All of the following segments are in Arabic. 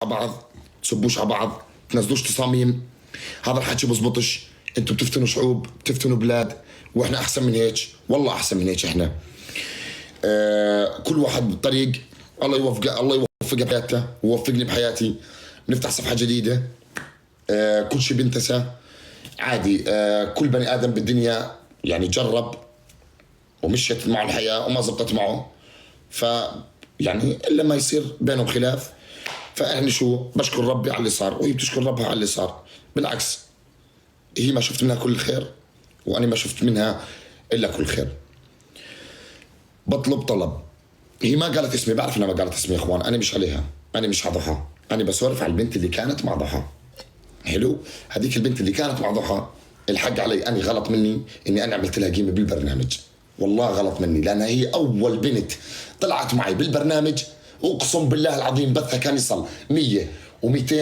بعض، تسبوش على بعض، تنزلوش تصاميم. هذا الحكي بزبطش. انتم بتفتنوا شعوب، بتفتنوا بلاد، واحنا احسن من هيك. والله احسن من هيك احنا. كل واحد بالطريق. الله يوفقه، الله يوفقه بحياته ووفقني بحياتي. بنفتح صفحه جديده. كل شيء بينتسى عادي. كل بني ادم بالدنيا يعني جرب ومشيت معه الحياه وما زبطت معه، ف يعني الا ما يصير بينهم خلاف. فاحنا شو بشكر ربي على اللي صار، وهي بتشكر ربها على اللي صار. بالعكس، هي ما شفت منها كل خير، وانا ما شفت منها الا كل خير. بطلب طلب. هي ما قالت اسمي، بعرف انها ما قالت اسمي يا اخوان. انا مش عليها، انا مش على ضحى. انا بسولف على البنت اللي كانت مع ضحى. حلو. هذيك البنت اللي كانت مع ضحى، الحق علي، انا غلط مني اني انا عملت لها قيمه بالبرنامج. والله غلط مني، لانها هي اول بنت طلعت معي بالبرنامج. اقسم بالله العظيم بثها كان يصل 100 و200.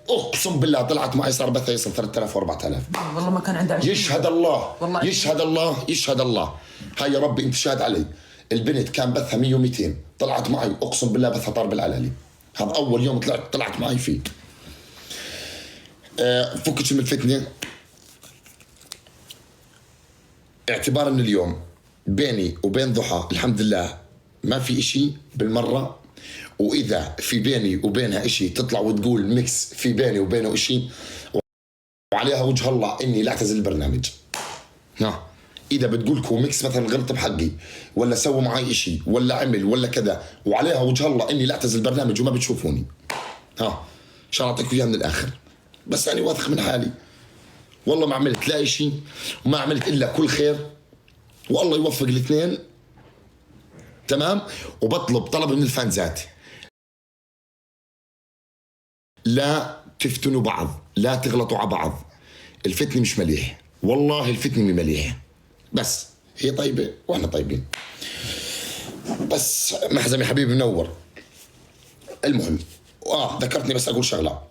اقسم بالله طلعت معي صار بثها يصل 3000 و4000. والله ما كان عنده 20. يشهد الله، والله يشهد الله، يشهد الله. هاي يا ربي انت شاهد علي. البنت كان بثها 100 و200، طلعت معي اقسم بالله بثها طار بالعلالي. هذا اول يوم طلعت معي فيه. فكش من الفتنه. اعتبارا من اليوم بيني وبين ضحى الحمد لله ما في اشي بالمره. واذا في بيني وبينها اشي تطلع وتقول ميكس في بيني وبينه اشي، وعليها وجه الله اني لا اعتزل البرنامج. اذا بتقول لكم ميكس مثلا غلط بحقي، ولا سوى معي اشي، ولا عمل ولا كذا، وعليها وجه الله اني لا اعتزل البرنامج وما بتشوفوني، عشان اعطيكم اياها من الاخر. بس انا واثق من حالي. والله ما عملت لا اشي، وما عملت الا كل خير، والله يوفق الاثنين. تمام. وبطلب طلب من الفانزات، لا تفتنوا بعض، لا تغلطوا على بعض. الفتنة مش مليح، والله الفتنة مش مليح. بس هي طيبة واحنا طيبين. بس محزم يا حبيبي منور. المهم ذكرتني بس اقول شغله.